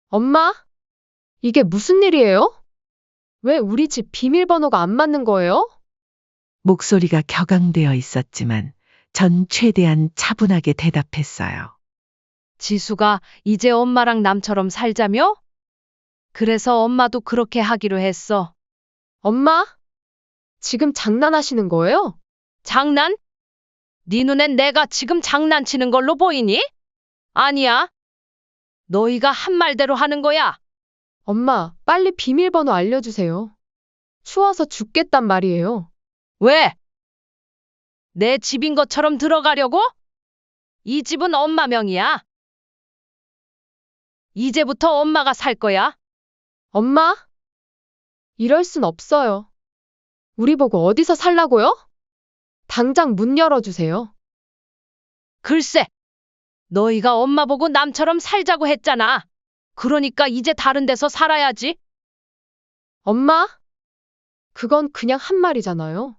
엄마, 이게 무슨 일이에요? 왜 우리 집 비밀번호가 안 맞는 거예요? 목소리가 격앙되어 있었지만 전 최대한 차분하게 대답했어요. 지수가 이제 엄마랑 남처럼 살자며? 그래서 엄마도 그렇게 하기로 했어. 엄마, 지금 장난하시는 거예요? 장난? 네 눈엔 내가 지금 장난치는 걸로 보이니? 아니야. 너희가 한 말대로 하는 거야. 엄마, 빨리 비밀번호 알려주세요. 추워서 죽겠단 말이에요. 왜? 내 집인 것처럼 들어가려고? 이 집은 엄마 명이야. 이제부터 엄마가 살 거야. 엄마, 이럴 순 없어요. 우리 보고 어디서 살라고요? 당장 문 열어주세요. 글쎄, 너희가 엄마 보고 남처럼 살자고 했잖아. 그러니까 이제 다른 데서 살아야지. 엄마, 그건 그냥 한 말이잖아요.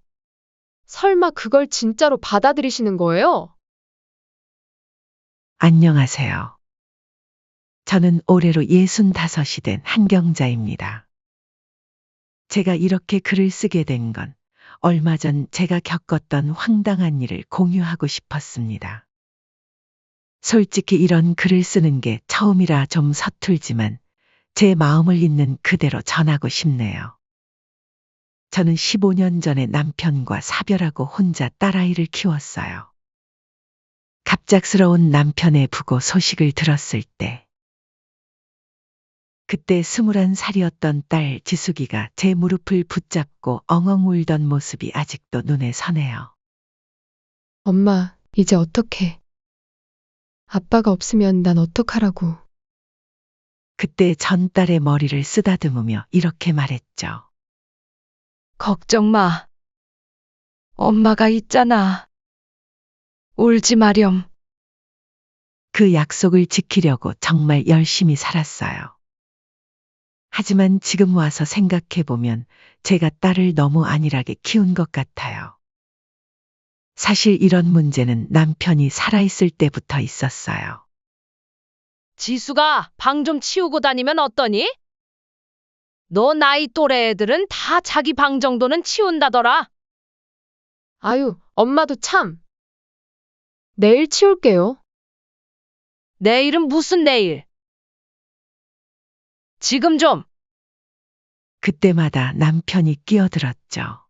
설마 그걸 진짜로 받아들이시는 거예요? 안녕하세요. 저는 올해로 65이 된 한경자입니다. 제가 이렇게 글을 쓰게 된 건 얼마 전 제가 겪었던 황당한 일을 공유하고 싶었습니다. 솔직히 이런 글을 쓰는 게 처음이라 좀 서툴지만 제 마음을 있는 그대로 전하고 싶네요. 저는 15년 전에 남편과 사별하고 혼자 딸아이를 키웠어요. 갑작스러운 남편의 부고 소식을 들었을 때 그때 21살이었던 딸 지숙이가 제 무릎을 붙잡고 엉엉 울던 모습이 아직도 눈에 서네요. 엄마, 이제 어떡해. 아빠가 없으면 난 어떡하라고. 그때 전 딸의 머리를 쓰다듬으며 이렇게 말했죠. 걱정 마. 엄마가 있잖아. 울지 마렴. 그 약속을 지키려고 정말 열심히 살았어요. 하지만 지금 와서 생각해보면 제가 딸을 너무 안일하게 키운 것 같아요. 사실 이런 문제는 남편이 살아있을 때부터 있었어요. 지수가 방 좀 치우고 다니면 어떠니? 너 나이 또래 애들은 다 자기 방 정도는 치운다더라. 아유, 엄마도 참. 내일 치울게요. 내일은 무슨 내일? 지금 좀. 그때마다 남편이 끼어들었죠.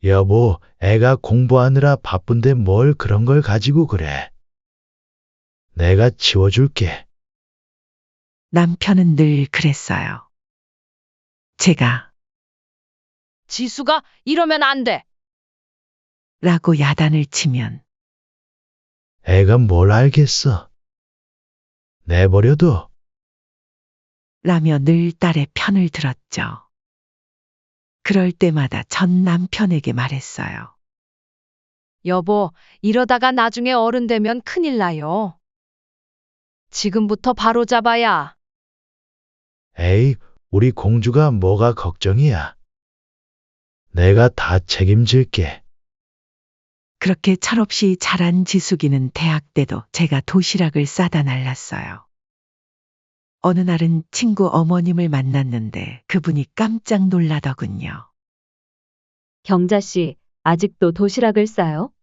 여보, 애가 공부하느라 바쁜데 뭘 그런 걸 가지고 그래. 내가 치워줄게. 남편은 늘 그랬어요. 제가 지수가 이러면 안 돼. 라고 야단을 치면 애가 뭘 알겠어. 내버려둬. 라며 늘 딸의 편을 들었죠. 그럴 때마다 전 남편에게 말했어요. 여보, 이러다가 나중에 어른 되면 큰일 나요. 지금부터 바로 잡아야. 에이, 우리 공주가 뭐가 걱정이야. 내가 다 책임질게. 그렇게 철없이 자란 지숙이는 대학 때도 제가 도시락을 싸다 날랐어요. 어느 날은 친구 어머님을 만났는데 그분이 깜짝 놀라더군요. 경자 씨, 아직도 도시락을 싸요?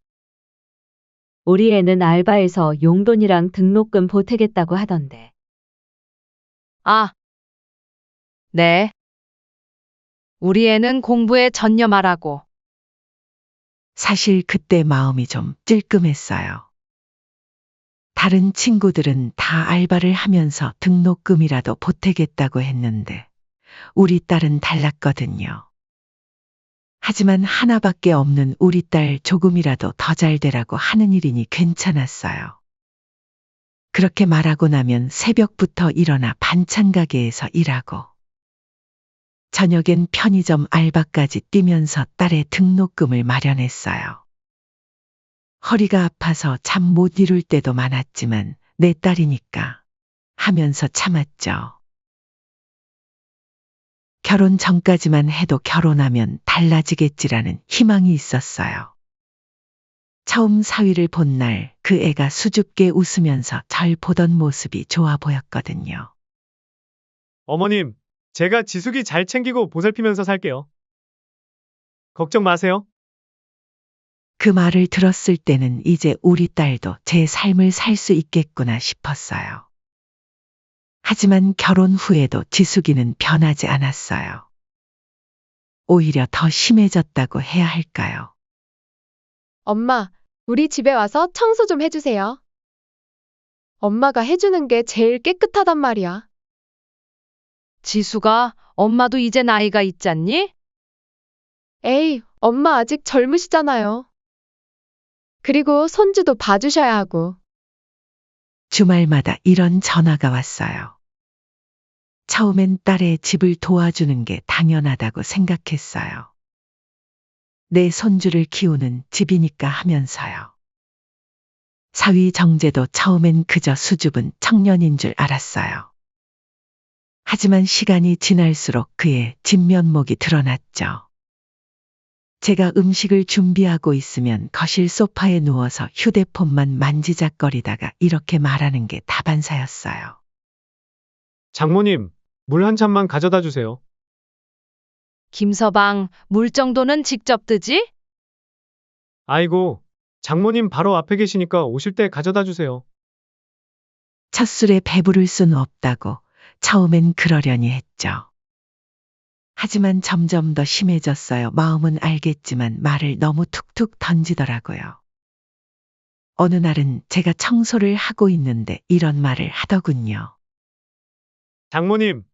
우리 애는 알바해서 용돈이랑 등록금 보태겠다고 하던데. 아, 네. 우리 애는 공부에 전념하라고. 사실 그때 마음이 좀 찔끔했어요. 다른 친구들은 다 알바를 하면서 등록금이라도 보태겠다고 했는데 우리 딸은 달랐거든요. 하지만 하나밖에 없는 우리 딸 조금이라도 더 잘 되라고 하는 일이니 괜찮았어요. 그렇게 말하고 나면 새벽부터 일어나 반찬 가게에서 일하고 저녁엔 편의점 알바까지 뛰면서 딸의 등록금을 마련했어요. 허리가 아파서 잠 못 이룰 때도 많았지만 내 딸이니까 하면서 참았죠. 결혼 전까지만 해도 결혼하면 달라지겠지라는 희망이 있었어요. 처음 사위를 본 날 그 애가 수줍게 웃으면서 절 보던 모습이 좋아 보였거든요. 어머님, 제가 지숙이 잘 챙기고 보살피면서 살게요. 걱정 마세요. 그 말을 들었을 때는 이제 우리 딸도 제 삶을 살 수 있겠구나 싶었어요. 하지만 결혼 후에도 지숙이는 변하지 않았어요. 오히려 더 심해졌다고 해야 할까요? 엄마, 우리 집에 와서 청소 좀 해주세요. 엄마가 해주는 게 제일 깨끗하단 말이야. 지수가 엄마도 이제 나이가 있잖니? 에이, 엄마 아직 젊으시잖아요. 그리고 손주도 봐주셔야 하고. 주말마다 이런 전화가 왔어요. 처음엔 딸의 집을 도와주는 게 당연하다고 생각했어요. 내 손주를 키우는 집이니까 하면서요. 사위 정제도 처음엔 그저 수줍은 청년인 줄 알았어요. 하지만 시간이 지날수록 그의 진면목이 드러났죠. 제가 음식을 준비하고 있으면 거실 소파에 누워서 휴대폰만 만지작거리다가 이렇게 말하는 게 다반사였어요. 장모님, 물 한 잔만 가져다 주세요. 김서방, 물 정도는 직접 뜨지? 아이고, 장모님 바로 앞에 계시니까 오실 때 가져다 주세요. 첫 술에 배부를 수는 없다고 처음엔 그러려니 했죠. 하지만 점점 더 심해졌어요. 마음은 알겠지만 말을 너무 툭툭 던지더라고요. 어느 날은 제가 청소를 하고 있는데 이런 말을 하더군요. 장모님,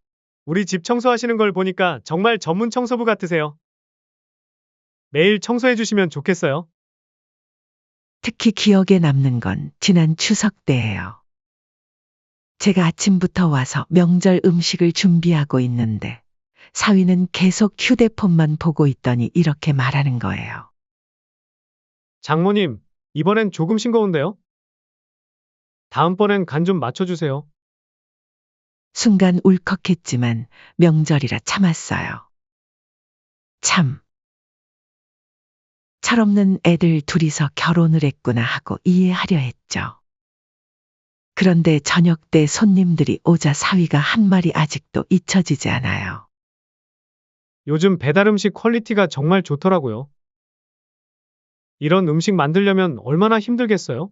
우리 집 청소하시는 걸 보니까 정말 전문 청소부 같으세요. 매일 청소해 주시면 좋겠어요. 특히 기억에 남는 건 지난 추석 때예요. 제가 아침부터 와서 명절 음식을 준비하고 있는데 사위는 계속 휴대폰만 보고 있더니 이렇게 말하는 거예요. 장모님, 이번엔 조금 싱거운데요? 다음번엔 간 좀 맞춰주세요. 순간 울컥했지만 명절이라 참았어요. 참. 철없는 애들 둘이서 결혼을 했구나 하고 이해하려 했죠. 그런데 저녁 때 손님들이 오자 사위가 한 말이 아직도 잊혀지지 않아요. 요즘 배달 음식 퀄리티가 정말 좋더라고요. 이런 음식 만들려면 얼마나 힘들겠어요?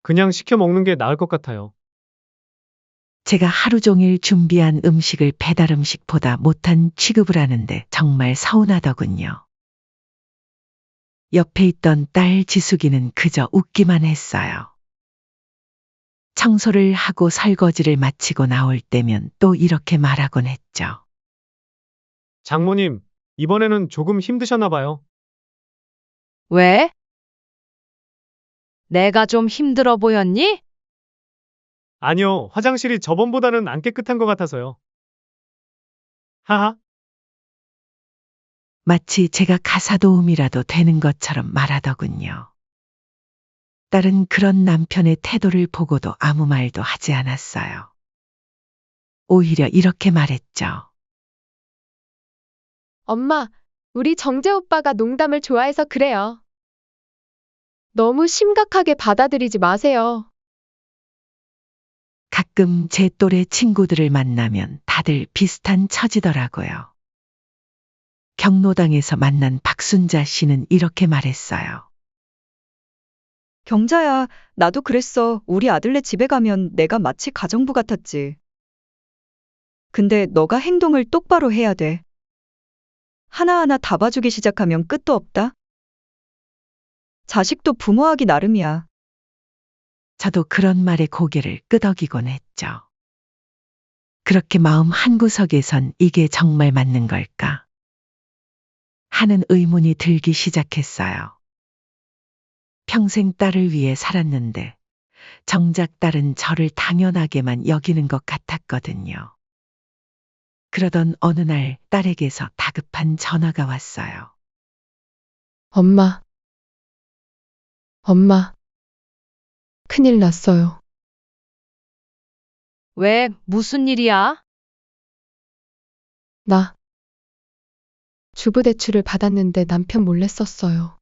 그냥 시켜 먹는 게 나을 것 같아요. 제가 하루 종일 준비한 음식을 배달 음식보다 못한 취급을 하는데 정말 서운하더군요. 옆에 있던 딸 지숙이는 그저 웃기만 했어요. 청소를 하고 설거지를 마치고 나올 때면 또 이렇게 말하곤 했죠. 장모님, 이번에는 조금 힘드셨나 봐요. 왜? 내가 좀 힘들어 보였니? 아니요, 화장실이 저번보다는 안 깨끗한 것 같아서요. 하하, 마치 제가 가사도움이라도 되는 것처럼 말하더군요. 딸은 그런 남편의 태도를 보고도 아무 말도 하지 않았어요. 오히려 이렇게 말했죠. 엄마, 우리 정재 오빠가 농담을 좋아해서 그래요. 너무 심각하게 받아들이지 마세요. 가끔 제 또래 친구들을 만나면 다들 비슷한 처지더라고요. 경로당에서 만난 박순자 씨는 이렇게 말했어요. 경자야, 나도 그랬어. 우리 아들네 집에 가면 내가 마치 가정부 같았지. 근데 너가 행동을 똑바로 해야 돼. 하나하나 다 봐주기 시작하면 끝도 없다. 자식도 부모하기 나름이야. 저도 그런 말에 고개를 끄덕이곤 했죠. 그렇게 마음 한구석에선 이게 정말 맞는 걸까? 하는 의문이 들기 시작했어요. 평생 딸을 위해 살았는데 정작 딸은 저를 당연하게만 여기는 것 같았거든요. 그러던 어느 날 딸에게서 다급한 전화가 왔어요. 엄마, 큰일 났어요. 왜, 무슨 일이야? 나 주부대출을 받았는데 남편 몰래 썼어요.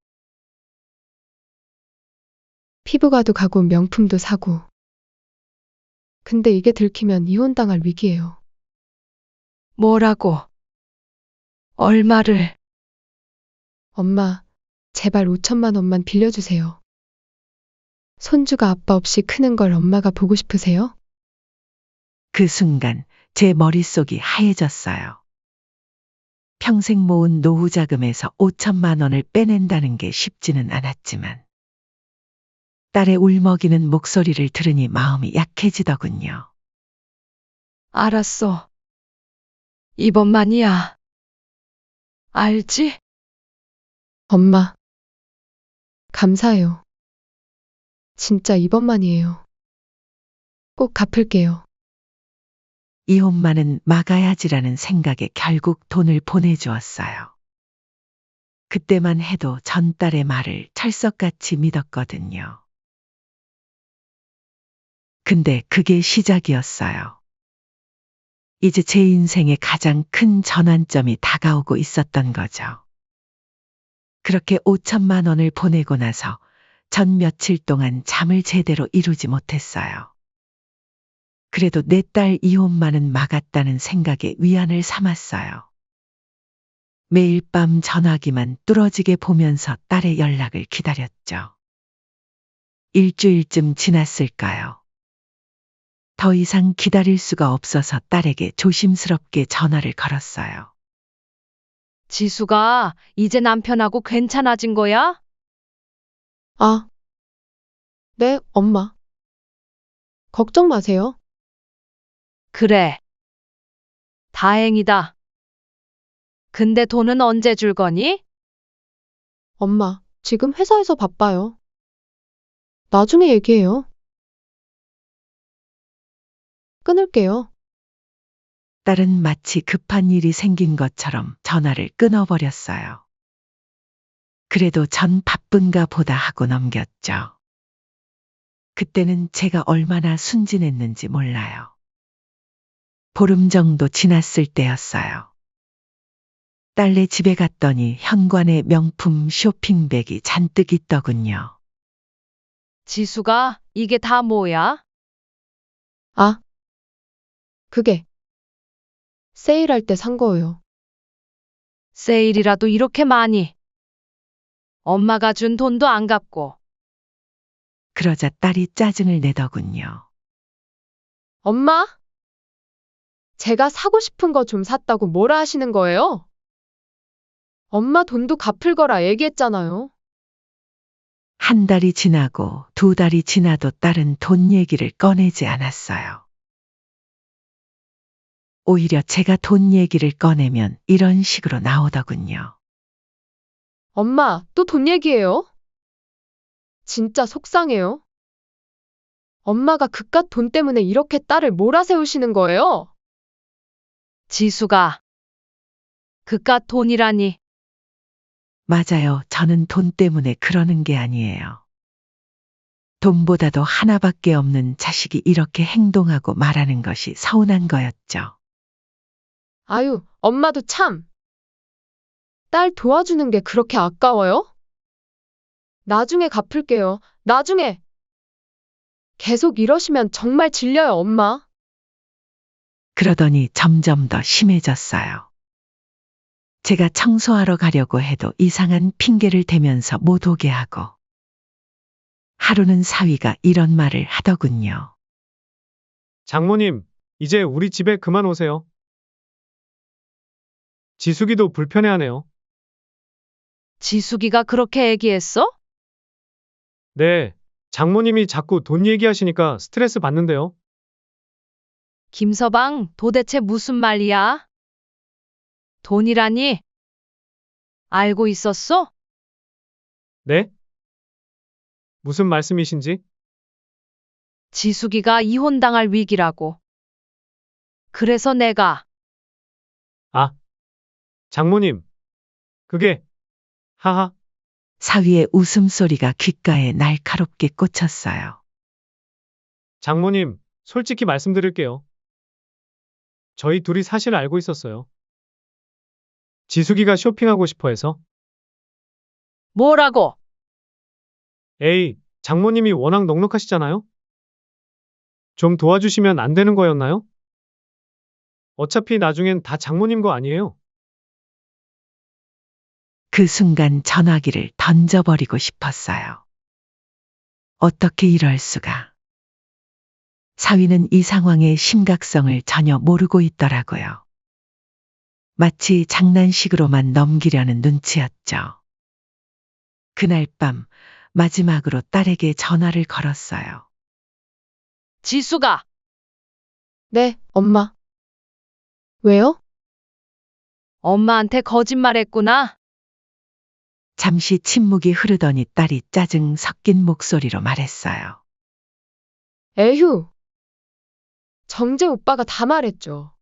피부과도 가고 명품도 사고. 근데 이게 들키면 이혼당할 위기예요. 뭐라고? 얼마를? 엄마, 제발 5천만 원만 빌려주세요. 손주가 아빠 없이 크는 걸 엄마가 보고 싶으세요? 그 순간 제 머릿속이 하얘졌어요. 평생 모은 노후 자금에서 5천만 원을 빼낸다는 게 쉽지는 않았지만 딸의 울먹이는 목소리를 들으니 마음이 약해지더군요. 알았어. 이번만이야. 알지? 엄마, 감사해요. 진짜 이번만이에요. 꼭 갚을게요. 이혼만은 막아야지라는 생각에 결국 돈을 보내주었어요. 그때만 해도 전 딸의 말을 철석같이 믿었거든요. 근데 그게 시작이었어요. 이제 제 인생의 가장 큰 전환점이 다가오고 있었던 거죠. 그렇게 5천만 원을 보내고 나서 전 며칠 동안 잠을 제대로 이루지 못했어요. 그래도 내 딸 이혼만은 막았다는 생각에 위안을 삼았어요. 매일 밤 전화기만 뚫어지게 보면서 딸의 연락을 기다렸죠. 일주일쯤 지났을까요? 더 이상 기다릴 수가 없어서 딸에게 조심스럽게 전화를 걸었어요. 지수가 이제 남편하고 괜찮아진 거야? 아, 네, 엄마. 걱정 마세요. 그래. 다행이다. 근데 돈은 언제 줄 거니? 엄마, 지금 회사에서 바빠요. 나중에 얘기해요. 끊을게요. 딸은 마치 급한 일이 생긴 것처럼 전화를 끊어버렸어요. 그래도 전 바쁜가 보다 하고 넘겼죠. 그때는 제가 얼마나 순진했는지 몰라요. 보름 정도 지났을 때였어요. 딸네 집에 갔더니 현관에 명품 쇼핑백이 잔뜩 있더군요. 지수가 이게 다 뭐야? 아, 그게 세일할 때 산 거예요. 세일이라도 이렇게 많이. 엄마가 준 돈도 안 갚고. 그러자 딸이 짜증을 내더군요. 엄마? 제가 사고 싶은 거 좀 샀다고 뭐라 하시는 거예요? 엄마 돈도 갚을 거라 얘기했잖아요. 한 달이 지나고 두 달이 지나도 딸은 돈 얘기를 꺼내지 않았어요. 오히려 제가 돈 얘기를 꺼내면 이런 식으로 나오더군요. 엄마, 또 돈 얘기해요? 진짜 속상해요. 엄마가 그깟 돈 때문에 이렇게 딸을 몰아세우시는 거예요? 지수가 그깟 돈이라니. 맞아요. 저는 돈 때문에 그러는 게 아니에요. 돈보다도 하나밖에 없는 자식이 이렇게 행동하고 말하는 것이 서운한 거였죠. 아유, 엄마도 참. 딸 도와주는 게 그렇게 아까워요? 나중에 갚을게요. 나중에. 계속 이러시면 정말 질려요, 엄마. 그러더니 점점 더 심해졌어요. 제가 청소하러 가려고 해도 이상한 핑계를 대면서 못 오게 하고 하루는 사위가 이런 말을 하더군요. 장모님, 이제 우리 집에 그만 오세요. 지숙이도 불편해하네요. 지숙이가 그렇게 얘기했어? 네, 장모님이 자꾸 돈 얘기하시니까 스트레스 받는데요. 김서방, 도대체 무슨 말이야? 돈이라니? 알고 있었어? 네? 무슨 말씀이신지? 지숙이가 이혼당할 위기라고. 그래서 내가 아, 장모님. 그게, 하하, 사위의 웃음소리가 귓가에 날카롭게 꽂혔어요. 장모님, 솔직히 말씀드릴게요. 저희 둘이 사실 알고 있었어요. 지숙이가 쇼핑하고 싶어 해서. 뭐라고? 에이, 장모님이 워낙 넉넉하시잖아요? 좀 도와주시면 안 되는 거였나요? 어차피 나중엔 다 장모님 거 아니에요? 그 순간 전화기를 던져버리고 싶었어요. 어떻게 이럴 수가. 사위는 이 상황의 심각성을 전혀 모르고 있더라고요. 마치 장난식으로만 넘기려는 눈치였죠. 그날 밤 마지막으로 딸에게 전화를 걸었어요. 지수가 네, 엄마. 왜요? 엄마한테 거짓말했구나. 잠시 침묵이 흐르더니 딸이 짜증 섞인 목소리로 말했어요. 에휴. 정재 오빠가 다 말했죠.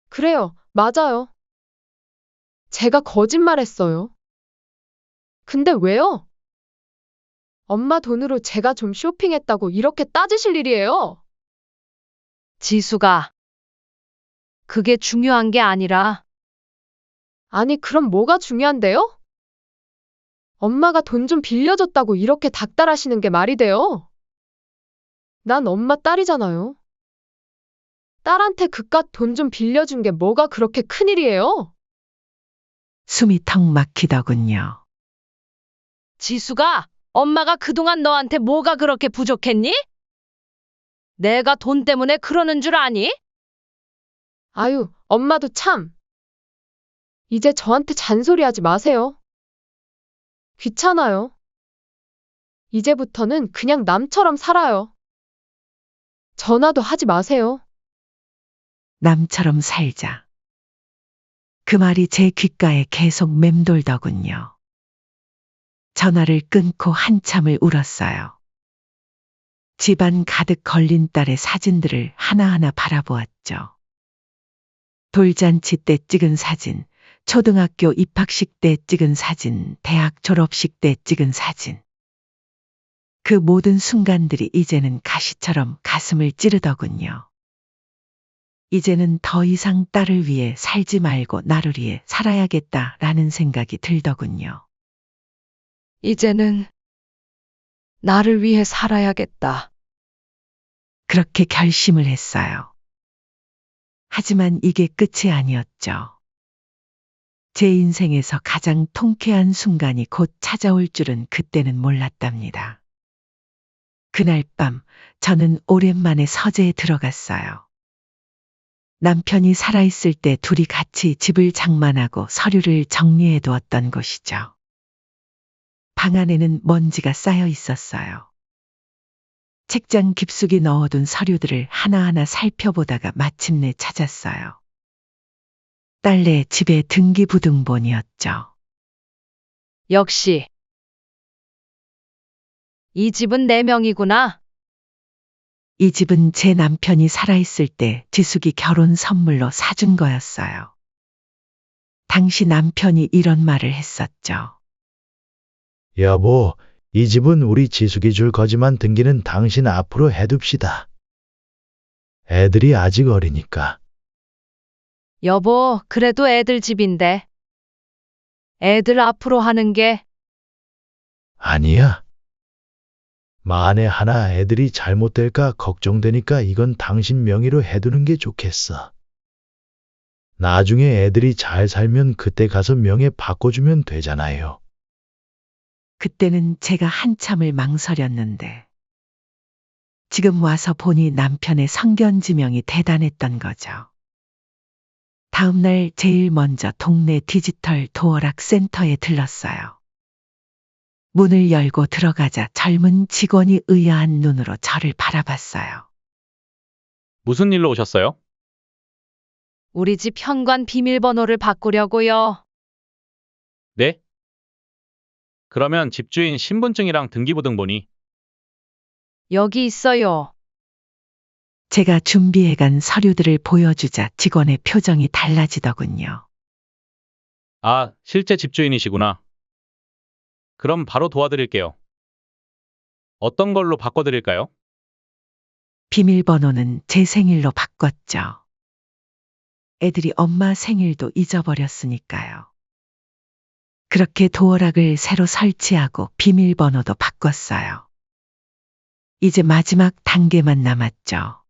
그래요, 맞아요. 제가 거짓말했어요. 근데 왜요? 엄마 돈으로 제가 좀 쇼핑했다고 이렇게 따지실 일이에요? 지수가 그게 중요한 게 아니라 아니, 그럼 뭐가 중요한데요? 엄마가 돈 좀 빌려줬다고 이렇게 닥달하시는 게 말이 돼요? 난 엄마 딸이잖아요. 딸한테 그깟 돈 좀 빌려준 게 뭐가 그렇게 큰일이에요? 숨이 턱 막히더군요. 지수가 엄마가 그동안 너한테 뭐가 그렇게 부족했니? 내가 돈 때문에 그러는 줄 아니? 아유, 엄마도 참. 이제 저한테 잔소리하지 마세요. 귀찮아요. 이제부터는 그냥 남처럼 살아요. 전화도 하지 마세요. 남처럼 살자. 그 말이 제 귓가에 계속 맴돌더군요. 전화를 끊고 한참을 울었어요. 집안 가득 걸린 딸의 사진들을 하나하나 바라보았죠. 돌잔치 때 찍은 사진, 초등학교 입학식 때 찍은 사진, 대학 졸업식 때 찍은 사진. 그 모든 순간들이 이제는 가시처럼 가슴을 찌르더군요. 이제는 더 이상 딸을 위해 살지 말고 나를 위해 살아야겠다라는 생각이 들더군요. 이제는 나를 위해 살아야겠다. 그렇게 결심을 했어요. 하지만 이게 끝이 아니었죠. 제 인생에서 가장 통쾌한 순간이 곧 찾아올 줄은 그때는 몰랐답니다. 그날 밤 저는 오랜만에 서재에 들어갔어요. 남편이 살아있을 때 둘이 같이 집을 장만하고 서류를 정리해 두었던 곳이죠. 방 안에는 먼지가 쌓여 있었어요. 책장 깊숙이 넣어둔 서류들을 하나하나 살펴보다가 마침내 찾았어요. 딸네 집의 등기부등본이었죠. 역시 이 집은 내 명이구나. 이 집은 제 남편이 살아있을 때 지숙이 결혼 선물로 사준 거였어요. 당시 남편이 이런 말을 했었죠. 여보, 이 집은 우리 지숙이 줄 거지만 등기는 당신 앞으로 해둡시다. 애들이 아직 어리니까. 여보, 그래도 애들 집인데. 애들 앞으로 하는 게 아니야. 만에 하나 애들이 잘못될까 걱정되니까 이건 당신 명의로 해두는 게 좋겠어. 나중에 애들이 잘 살면 그때 가서 명예 바꿔주면 되잖아요. 그때는 제가 한참을 망설였는데 지금 와서 보니 남편의 성견지명이 대단했던 거죠. 다음날 제일 먼저 동네 디지털 도어락 센터에 들렀어요. 문을 열고 들어가자 젊은 직원이 의아한 눈으로 저를 바라봤어요. 무슨 일로 오셨어요? 우리 집 현관 비밀번호를 바꾸려고요. 네? 그러면 집주인 신분증이랑 등기부등본이 여기 있어요. 제가 준비해간 서류들을 보여주자 직원의 표정이 달라지더군요. 아, 실제 집주인이시구나. 그럼 바로 도와드릴게요. 어떤 걸로 바꿔드릴까요? 비밀번호는 제 생일로 바꿨죠. 애들이 엄마 생일도 잊어버렸으니까요. 그렇게 도어락을 새로 설치하고 비밀번호도 바꿨어요. 이제 마지막 단계만 남았죠.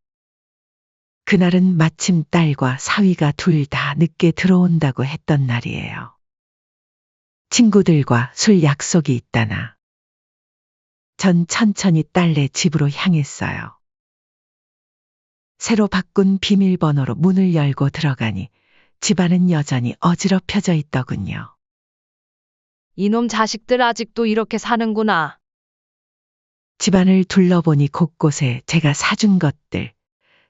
그날은 마침 딸과 사위가 둘 다 늦게 들어온다고 했던 날이에요. 친구들과 술 약속이 있다나. 전 천천히 딸네 집으로 향했어요. 새로 바꾼 비밀번호로 문을 열고 들어가니 집안은 여전히 어지럽혀져 있더군요. 이놈 자식들 아직도 이렇게 사는구나. 집안을 둘러보니 곳곳에 제가 사준 것들,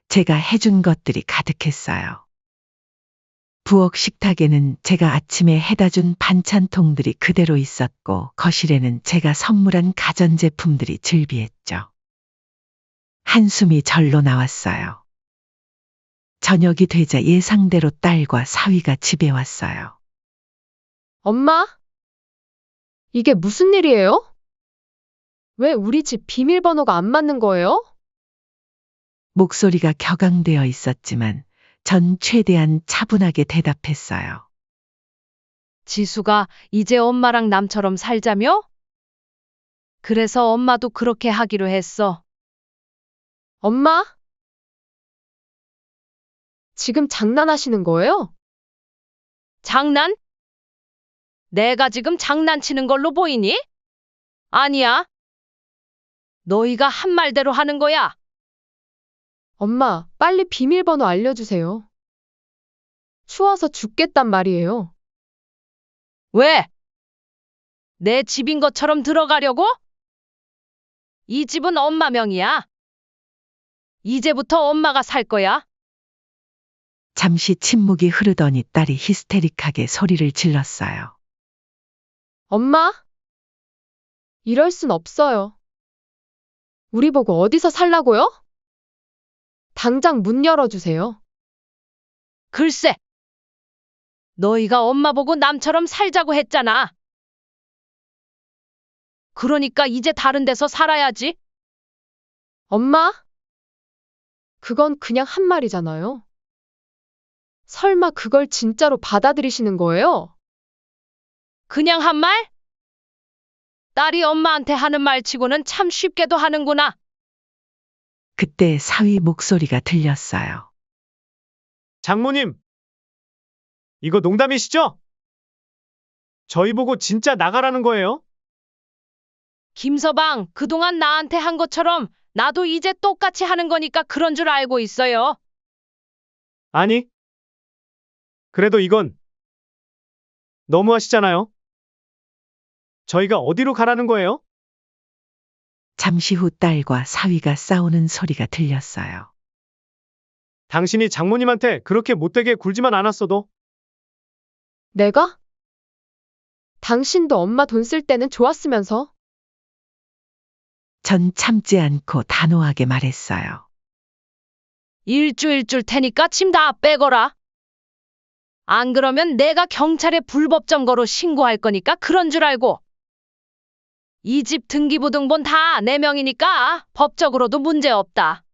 제가 해준 것들이 가득했어요. 부엌 식탁에는 제가 아침에 해다준 반찬통들이 그대로 있었고 거실에는 제가 선물한 가전제품들이 즐비했죠. 한숨이 절로 나왔어요. 저녁이 되자 예상대로 딸과 사위가 집에 왔어요. 엄마? 이게 무슨 일이에요? 왜 우리 집 비밀번호가 안 맞는 거예요? 목소리가 격앙되어 있었지만 전 최대한 차분하게 대답했어요. 지수가 이제 엄마랑 남처럼 살자며? 그래서 엄마도 그렇게 하기로 했어. 엄마? 지금 장난하시는 거예요? 장난? 내가 지금 장난치는 걸로 보이니? 아니야. 너희가 한 말대로 하는 거야. 엄마, 빨리 비밀번호 알려주세요. 추워서 죽겠단 말이에요. 왜? 내 집인 것처럼 들어가려고? 이 집은 엄마 명이야. 이제부터 엄마가 살 거야. 잠시 침묵이 흐르더니 딸이 히스테릭하게 소리를 질렀어요. 엄마? 이럴 순 없어요. 우리 보고 어디서 살라고요? 당장 문 열어주세요. 글쎄. 너희가 엄마 보고 남처럼 살자고 했잖아. 그러니까 이제 다른 데서 살아야지. 엄마? 그건 그냥 한 말이잖아요. 설마 그걸 진짜로 받아들이시는 거예요? 그냥 한 말? 딸이 엄마한테 하는 말치고는 참 쉽게도 하는구나. 그때 사위 목소리가 들렸어요. 장모님, 이거 농담이시죠? 저희 보고 진짜 나가라는 거예요? 김서방, 그동안 나한테 한 것처럼 나도 이제 똑같이 하는 거니까 그런 줄 알고 있어요. 아니, 그래도 이건 너무하시잖아요. 저희가 어디로 가라는 거예요? 잠시 후 딸과 사위가 싸우는 소리가 들렸어요. 당신이 장모님한테 그렇게 못되게 굴지만 않았어도 내가? 당신도 엄마 돈 쓸 때는 좋았으면서. 전 참지 않고 단호하게 말했어요. 일주일 줄 테니까 짐 다 빼거라. 안 그러면 내가 경찰에 불법 점거로 신고할 거니까 그런 줄 알고. 이 집 등기부등본 다 내 명이니까 법적으로도 문제 없다.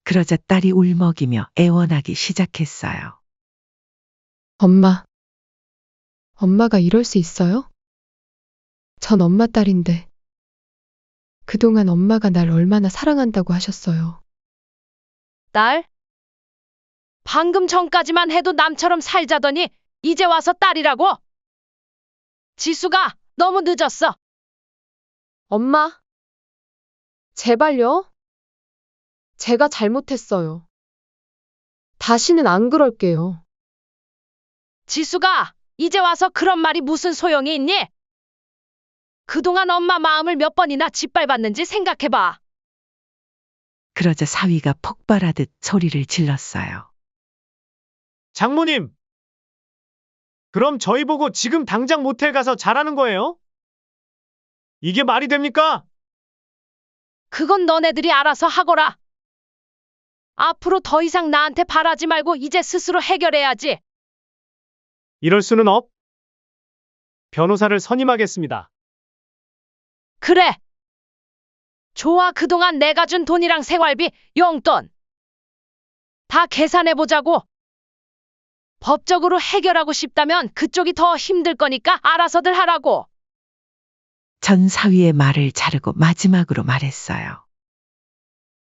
그러자 딸이 울먹이며 애원하기 시작했어요. 엄마. 엄마가 이럴 수 있어요? 전 엄마 딸인데. 그동안 엄마가 날 얼마나 사랑한다고 하셨어요. 딸? 방금 전까지만 해도 남처럼 살자더니 이제 와서 딸이라고? 지수가 너무 늦었어. 엄마. 제발요. 제가 잘못했어요. 다시는 안 그럴게요. 지수가 이제 와서 그런 말이 무슨 소용이 있니? 그동안 엄마 마음을 몇 번이나 짓밟았는지 생각해봐. 그러자 사위가 폭발하듯 소리를 질렀어요. 장모님, 그럼 저희 보고 지금 당장 모텔 가서 자라는 거예요? 이게 말이 됩니까? 그건 너네들이 알아서 하거라. 앞으로 더 이상 나한테 바라지 말고 이제 스스로 해결해야지. 이럴 수는 없. 변호사를 선임하겠습니다. 그래. 좋아, 그동안 내가 준 돈이랑 생활비, 용돈. 다 계산해보자고. 법적으로 해결하고 싶다면 그쪽이 더 힘들 거니까 알아서들 하라고. 전 사위의 말을 자르고 마지막으로 말했어요.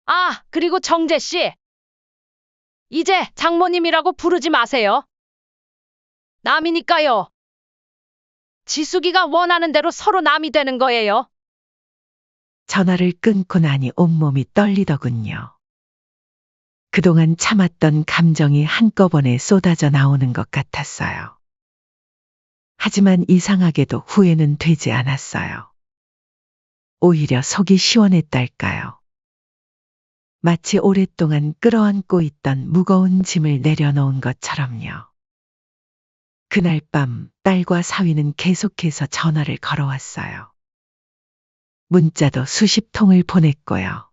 아, 그리고 정재 씨. 이제 장모님이라고 부르지 마세요. 남이니까요. 지숙이가 원하는 대로 서로 남이 되는 거예요. 전화를 끊고 나니 온몸이 떨리더군요. 그동안 참았던 감정이 한꺼번에 쏟아져 나오는 것 같았어요. 하지만 이상하게도 후회는 되지 않았어요. 오히려 속이 시원했달까요. 마치 오랫동안 끌어안고 있던 무거운 짐을 내려놓은 것처럼요. 그날 밤 딸과 사위는 계속해서 전화를 걸어왔어요. 문자도 수십 통을 보냈고요.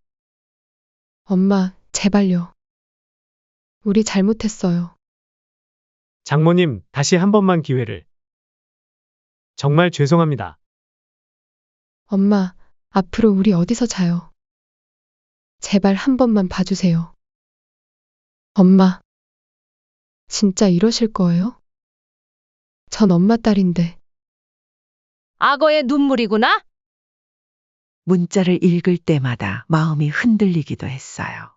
엄마, 제발요. 우리 잘못했어요. 장모님, 다시 한 번만 기회를. 정말 죄송합니다. 엄마, 앞으로 우리 어디서 자요? 제발 한 번만 봐주세요. 엄마, 진짜 이러실 거예요? 전 엄마 딸인데. 악어의 눈물이구나? 문자를 읽을 때마다 마음이 흔들리기도 했어요.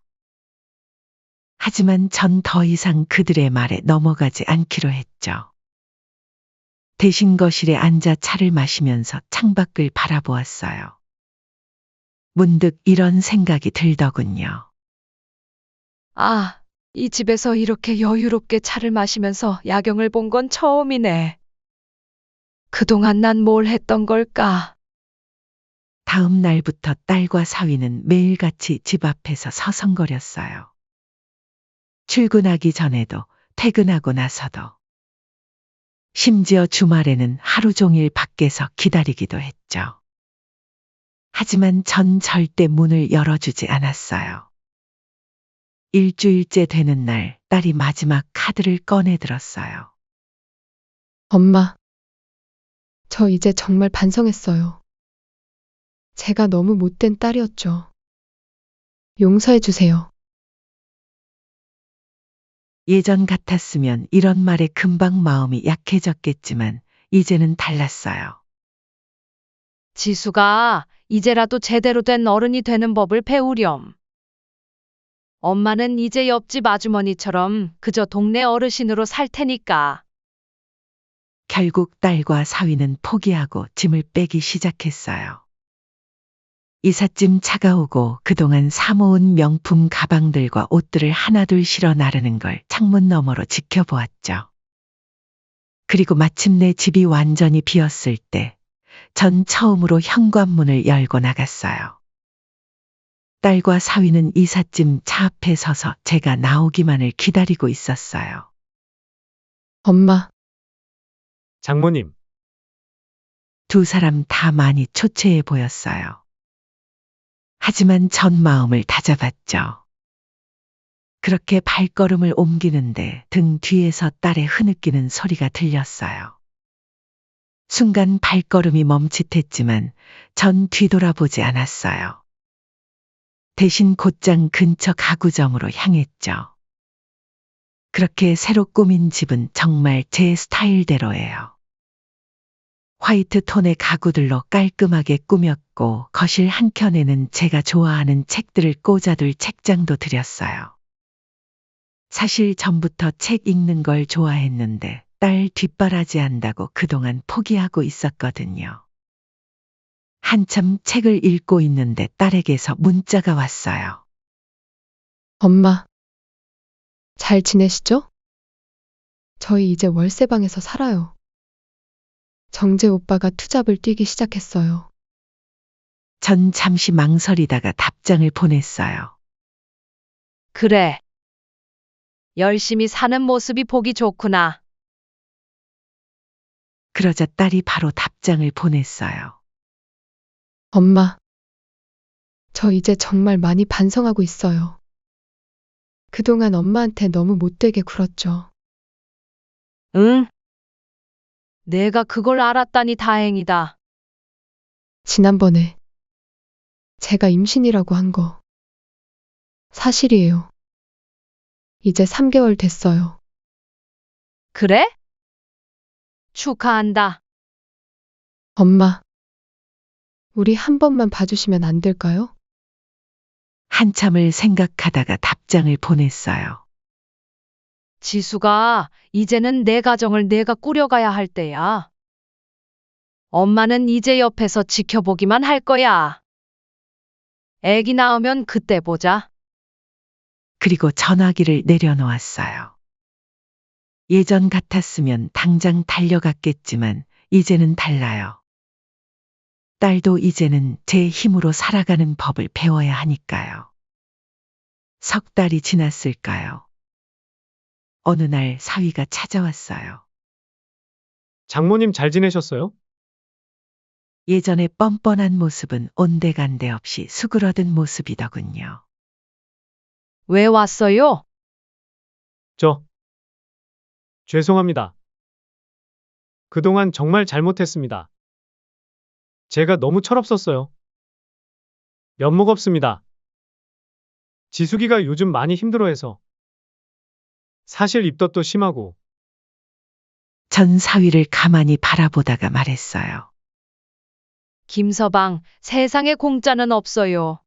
하지만 전 더 이상 그들의 말에 넘어가지 않기로 했죠. 대신 거실에 앉아 차를 마시면서 창밖을 바라보았어요. 문득 이런 생각이 들더군요. 아, 이 집에서 이렇게 여유롭게 차를 마시면서 야경을 본 건 처음이네. 그동안 난 뭘 했던 걸까? 다음 날부터 딸과 사위는 매일같이 집 앞에서 서성거렸어요. 출근하기 전에도 퇴근하고 나서도. 심지어 주말에는 하루 종일 밖에서 기다리기도 했죠. 하지만 전 절대 문을 열어주지 않았어요. 일주일째 되는 날 딸이 마지막 카드를 꺼내 들었어요. 엄마, 저 이제 정말 반성했어요. 제가 너무 못된 딸이었죠. 용서해 주세요. 예전 같았으면 이런 말에 금방 마음이 약해졌겠지만 이제는 달랐어요. 지수가 이제라도 제대로 된 어른이 되는 법을 배우렴. 엄마는 이제 옆집 아주머니처럼 그저 동네 어르신으로 살 테니까. 결국 딸과 사위는 포기하고 짐을 빼기 시작했어요. 이삿짐 차가 오고 그동안 사모은 명품 가방들과 옷들을 하나둘 실어 나르는 걸 창문 너머로 지켜보았죠. 그리고 마침내 집이 완전히 비었을 때 전 처음으로 현관문을 열고 나갔어요. 딸과 사위는 이삿짐 차 앞에 서서 제가 나오기만을 기다리고 있었어요. 엄마, 장모님, 두 사람 다 많이 초췌해 보였어요. 하지만 전 마음을 다잡았죠. 그렇게 발걸음을 옮기는데 등 뒤에서 딸의 흐느끼는 소리가 들렸어요. 순간 발걸음이 멈칫했지만 전 뒤돌아보지 않았어요. 대신 곧장 근처 가구점으로 향했죠. 그렇게 새로 꾸민 집은 정말 제 스타일대로예요. 화이트 톤의 가구들로 깔끔하게 꾸몄고 거실 한켠에는 제가 좋아하는 책들을 꽂아둘 책장도 들였어요. 사실 전부터 책 읽는 걸 좋아했는데 딸 뒷바라지 한다고 그동안 포기하고 있었거든요. 한참 책을 읽고 있는데 딸에게서 문자가 왔어요. 엄마, 잘 지내시죠? 저희 이제 월세방에서 살아요. 정재 오빠가 투잡을 뛰기 시작했어요. 전 잠시 망설이다가 답장을 보냈어요. 그래. 열심히 사는 모습이 보기 좋구나. 그러자 딸이 바로 답장을 보냈어요. 엄마, 저 이제 정말 많이 반성하고 있어요. 그동안 엄마한테 너무 못되게 굴었죠. 응? 내가 그걸 알았다니 다행이다. 지난번에 제가 임신이라고 한 거 사실이에요. 이제 3개월 됐어요. 그래? 축하한다. 엄마, 우리 한 번만 봐주시면 안 될까요? 한참을 생각하다가 답장을 보냈어요. 지수가 이제는 내 가정을 내가 꾸려가야 할 때야. 엄마는 이제 옆에서 지켜보기만 할 거야. 애기 낳으면 그때 보자. 그리고 전화기를 내려놓았어요. 예전 같았으면 당장 달려갔겠지만 이제는 달라요. 딸도 이제는 제 힘으로 살아가는 법을 배워야 하니까요. 석 달이 지났을까요? 어느 날 사위가 찾아왔어요. 장모님 잘 지내셨어요? 예전의 뻔뻔한 모습은 온데간데 없이 수그러든 모습이더군요. 왜 왔어요? 죄송합니다. 그동안 정말 잘못했습니다. 제가 너무 철없었어요. 면목 없습니다. 지숙이가 요즘 많이 힘들어해서. 사실 입덧도 심하고. 전 사위를 가만히 바라보다가 말했어요. 김서방, 세상에 공짜는 없어요.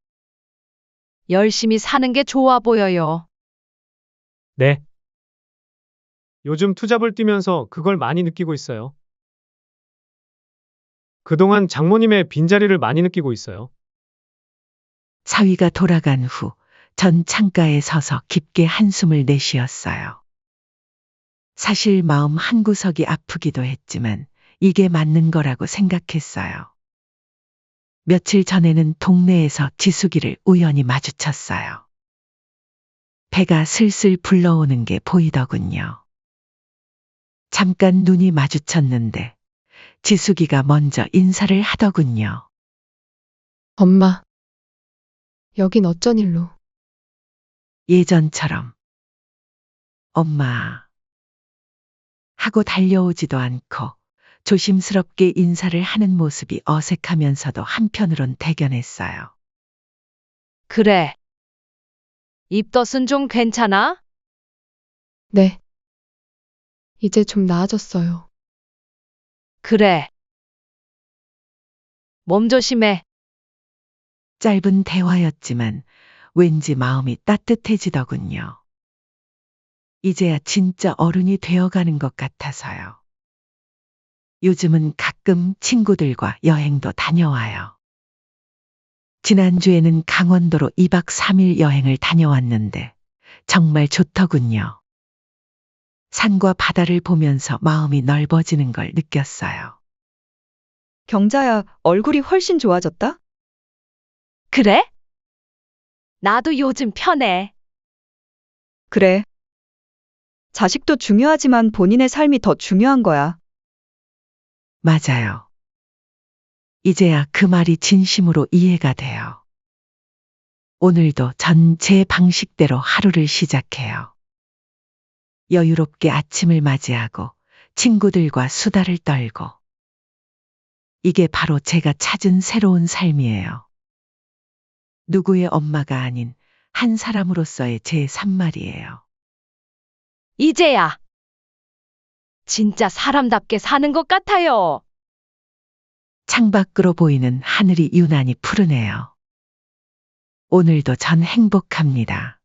열심히 사는 게 좋아 보여요. 네. 요즘 투잡을 뛰면서 그걸 많이 느끼고 있어요. 그동안 장모님의 빈자리를 많이 느끼고 있어요. 사위가 돌아간 후 전 창가에 서서 깊게 한숨을 내쉬었어요. 사실 마음 한구석이 아프기도 했지만 이게 맞는 거라고 생각했어요. 며칠 전에는 동네에서 지숙이를 우연히 마주쳤어요. 배가 슬슬 불러오는 게 보이더군요. 잠깐 눈이 마주쳤는데 지숙이가 먼저 인사를 하더군요. 엄마. 여긴 어쩐 일로? 예전처럼 엄마 하고 달려오지도 않고 조심스럽게 인사를 하는 모습이 어색하면서도 한편으론 대견했어요. 그래. 입덧은 좀 괜찮아? 네. 이제 좀 나아졌어요. 그래. 몸 조심해. 짧은 대화였지만 왠지 마음이 따뜻해지더군요. 이제야 진짜 어른이 되어가는 것 같아서요. 요즘은 가끔 친구들과 여행도 다녀와요. 지난주에는 강원도로 2박 3일 여행을 다녀왔는데 정말 좋더군요. 산과 바다를 보면서 마음이 넓어지는 걸 느꼈어요. 경자야, 얼굴이 훨씬 좋아졌다? 그래? 나도 요즘 편해. 그래. 자식도 중요하지만 본인의 삶이 더 중요한 거야. 맞아요. 이제야 그 말이 진심으로 이해가 돼요. 오늘도 전 제 방식대로 하루를 시작해요. 여유롭게 아침을 맞이하고 친구들과 수다를 떨고. 이게 바로 제가 찾은 새로운 삶이에요. 누구의 엄마가 아닌 한 사람으로서의 제 삶말이에요. 이제야. 진짜 사람답게 사는 것 같아요. 창밖으로 보이는 하늘이 유난히 푸르네요. 오늘도 전 행복합니다.